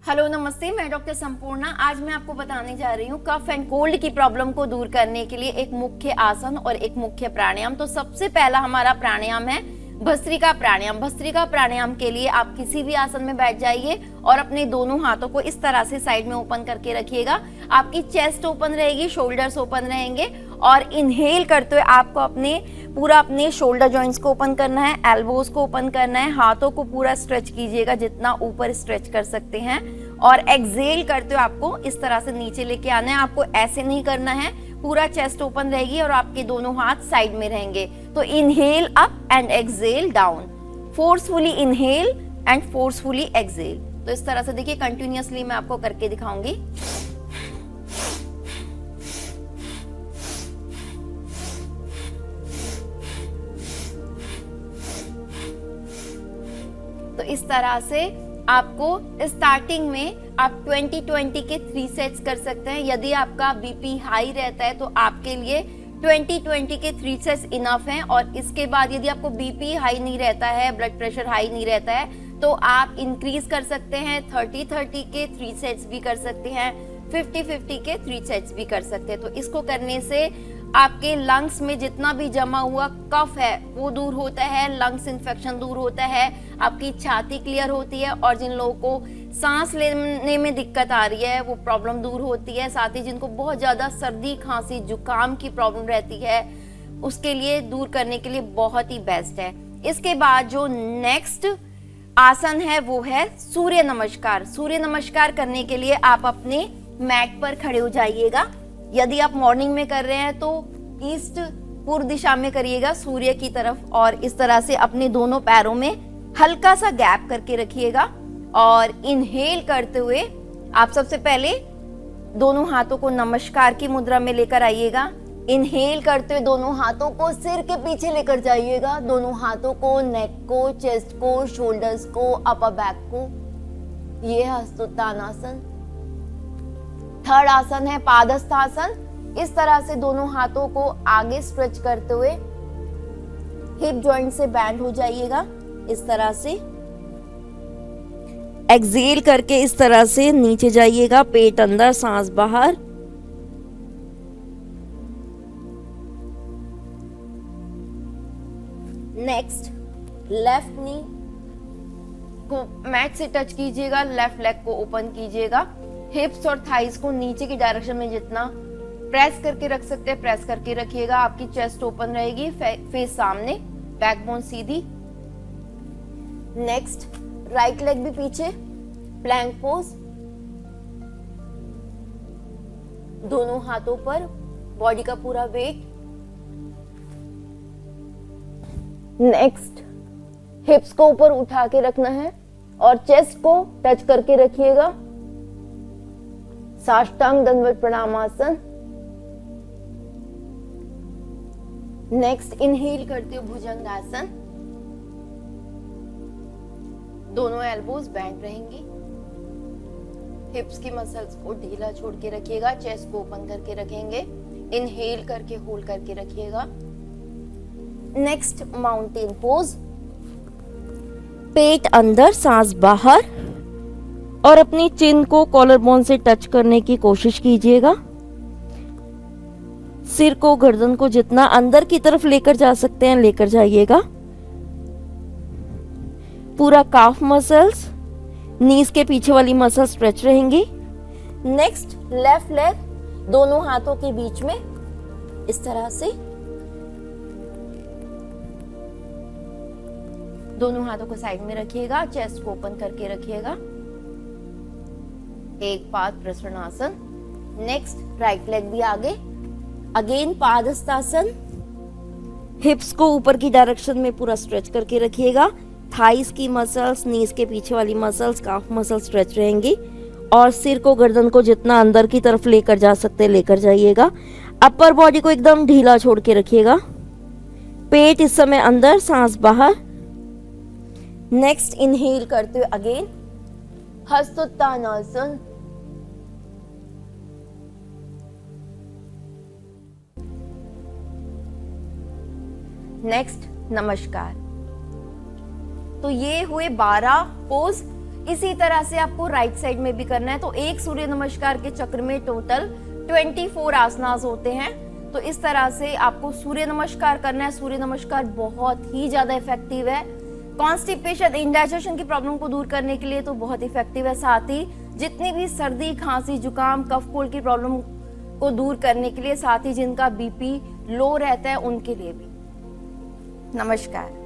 Hello नमस्ते, मैं doctor Sampurna. आज मैं आपको बताने जा रही हूँ कफ एंड कोल्ड की प्रॉब्लम को दूर करने के लिए एक मुख्य आसन और एक मुख्य प्राणायाम। तो सबसे पहला हमारा प्राणायाम है भस्त्रिका प्राणायाम। भस्त्रिका प्राणायाम के लिए आप किसी भी आसन में बैठ जाइए और अपने दोनों हाथों को इस तरह से साइड में ओपन करके रखिएगा। आपकी चेस्ट ओपन रहेगी, शोल्डर्स ओपन रहेंगे और इनहेल करते हुए आपको अपने शोल्डर जॉइंट्स को ओपन करना है, एल्बोज को ओपन करना है, हाथों को पूरा स्ट्रेच कीजिएगा जितना ऊपर स्ट्रेच कर सकते हैं और एक्सहेल करते हुए आपको इस तरह से नीचे लेके आना है। आपको ऐसे नहीं करना है, पूरा चेस्ट ओपन रहेगी और आपके दोनों हाथ साइड में रहेंगे। तो inhale up and exhale down, forcefully inhale and forcefully exhale. तो इस तरह से देखिए, कंटिन्यूअसली मैं आपको करके दिखाऊंगी। तो इस तरह से आपको स्टार्टिंग में आप 20-20 के 3 सेट्स कर सकते हैं। यदि आपका बीपी हाई रहता है तो आपके लिए 20-20 के 3 सेट्स इनफ हैं। और इसके बाद यदि आपको बीपी हाई नहीं रहता है, ब्लड प्रेशर हाई नहीं रहता है, तो आप इंक्रीज कर सकते हैं। 30-30 के 3 सेट्स भी कर सकते हैं, 50-50 के 3 सेट्स भी कर सकते हैं। तो इसको करने से आपके लंग्स में जितना भी जमा हुआ कफ है वो दूर होता है, लंग्स इन्फेक्शन दूर होता है, आपकी छाती क्लियर होती है और जिन लोगों को सांस लेने में दिक्कत आ रही है वो प्रॉब्लम दूर होती है। साथ ही जिनको बहुत ज्यादा सर्दी, खांसी, जुकाम की प्रॉब्लम रहती है उसके लिए दूर करने के लिए बहुत ही बेस्ट है। इसके बाद जो नेक्स्ट आसन है वो है सूर्य नमस्कार। सूर्य नमस्कार करने के लिए आप अपने मैट पर खड़े हो जाइएगा। यदि आप मॉर्निंग में कर रहे हैं तो ईस्ट पूर्व दिशा में करिएगा सूर्य की तरफ और इस तरह से अपने दोनों पैरों में हल्का सा गैप करके रखिएगा और इनहेल करते हुए आप सबसे पहले दोनों हाथों को नमस्कार की मुद्रा में लेकर आइएगा। इनहेल करते हुए दोनों हाथों को सिर के पीछे लेकर जाइएगा, दोनों हाथों को नेक को, चेस्ट को, शोल्डर्स को, अपर बैक को। ये हस्तोत्थानासन। थर्ड आसन है पादस्थासन। इस तरह से दोनों हाथों को आगे स्ट्रेच करते हुए हिप जॉइंट से बैंड हो जाइएगा इस तरह से। एक्सहेल करके इस तरह से नीचे जाइएगा, पेट अंदर, सांस बाहर। नेक्स्ट, लेफ्ट नी को मैट से टच कीजिएगा, लेफ्ट लेग को ओपन कीजिएगा। हिप्स और थाइस को नीचे की डायरेक्शन में जितना प्रेस करके रख सकते हैं प्रेस करके रखिएगा। आपकी चेस्ट ओपन रहेगी, फेस सामने, बैकबोन सीधी। नेक्स्ट, राइट लेग भी पीछे, प्लैंक पोज, दोनों हाथों पर बॉडी का पूरा वेट। नेक्स्ट, हिप्स को ऊपर उठा के रखना है और चेस्ट को टच करके रखिएगा। साष्टांग दंडवत प्रणामासन। नेक्स्ट, इनहेल करते हुए भुजंगासन। दोनों एल्बोज बैंड रहेंगी। हिप्स की मसल्स को ढीला छोड़ के रखिएगा, चेस्ट को ओपन करके रखेंगे। इनहेल करके होल्ड करके रखिएगा। Next, mountain pose. पेट अंदर, सांस बाहर और अपनी चिन को कॉलर बोन से टच करने की कोशिश कीजिएगा। सिर को, गर्दन को जितना अंदर की तरफ लेकर जा सकते हैं लेकर जाइएगा। पूरा काफ मसल्स, नीज के पीछे वाली मसल स्ट्रेच रहेंगी। नेक्स्ट, लेफ्ट लेग दोनों हाथों के बीच में इस तरह से, दोनों हाथों को साइड में रखिएगा, चेस्ट को ओपन करके रखिएगा। एक पाद प्रसरणासन। नेक्स्ट, राइट लेग भी आगे, अगेन पादहस्तासन। हिप्स को ऊपर की डायरेक्शन में पूरा स्ट्रेच करके रखिएगा। थाइस की मसल्स, नीज के पीछे वाली मसल्स, काफ मसल स्ट्रेच रहेंगी और सिर को, गर्दन को जितना अंदर की तरफ लेकर जा सकते लेकर जाइएगा। अपर बॉडी को एकदम ढीला छोड़ के रखिएगा। पेट इस समय अंदर, सांस बाहर। नेक्स्ट, इनहेल करते हुए अगेन हस्तोत्थानासन। नेक्स्ट, नमस्कार। तो ये हुए 12 पोज। इसी तरह से आपको राइट साइड में भी करना है। तो एक सूर्य नमस्कार के चक्र में टोटल 24 आसनास होते हैं। तो इस तरह से आपको सूर्य नमस्कार करना है। सूर्य नमस्कार बहुत ही ज्यादा इफेक्टिव है। कॉन्स्टिपेशन, इंडाइजेशन की प्रॉब्लम को दूर करने के लिए तो बहुत इफेक्टिव है। साथ ही जितनी भी सर्दी, खांसी, जुकाम, कफ, कोल्ड की प्रॉब्लम को दूर करने के लिए, साथ ही जिनका बीपी लो रहता है उनके लिए भी। नमस्कार।